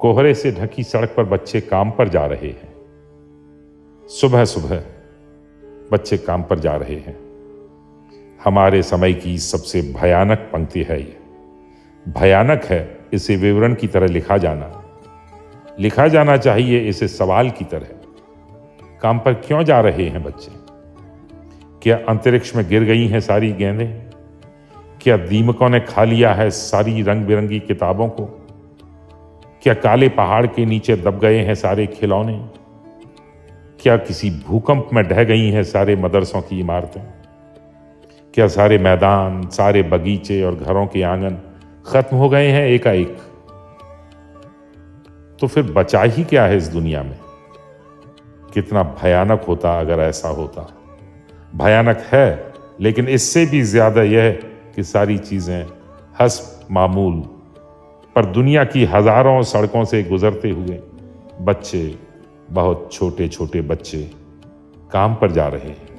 कोहरे से ढकी सड़क पर बच्चे काम पर जा रहे हैं। सुबह सुबह बच्चे काम पर जा रहे हैं। हमारे समय की सबसे भयानक पंक्ति है ये। भयानक है इसे विवरण की तरह लिखा जाना चाहिए इसे सवाल की तरह। काम पर क्यों जा रहे हैं बच्चे? क्या अंतरिक्ष में गिर गई हैं सारी गेंदें? क्या दीमकों ने खा लिया है सारी रंग बिरंगी किताबों को? क्या काले पहाड़ के नीचे दब गए हैं सारे खिलौने? क्या किसी भूकंप में ढह गई हैं सारे मदरसों की इमारतें? क्या सारे मैदान, सारे बगीचे और घरों के आंगन खत्म हो गए हैं एकाएक? तो फिर बचा ही क्या है इस दुनिया में? कितना भयानक होता अगर ऐसा होता। भयानक है, लेकिन इससे भी ज्यादा यह कि सारी चीजें हस्ब मामूल, पर दुनिया की हजारों सड़कों से गुजरते हुए बच्चे, बहुत छोटे छोटे बच्चे काम पर जा रहे हैं।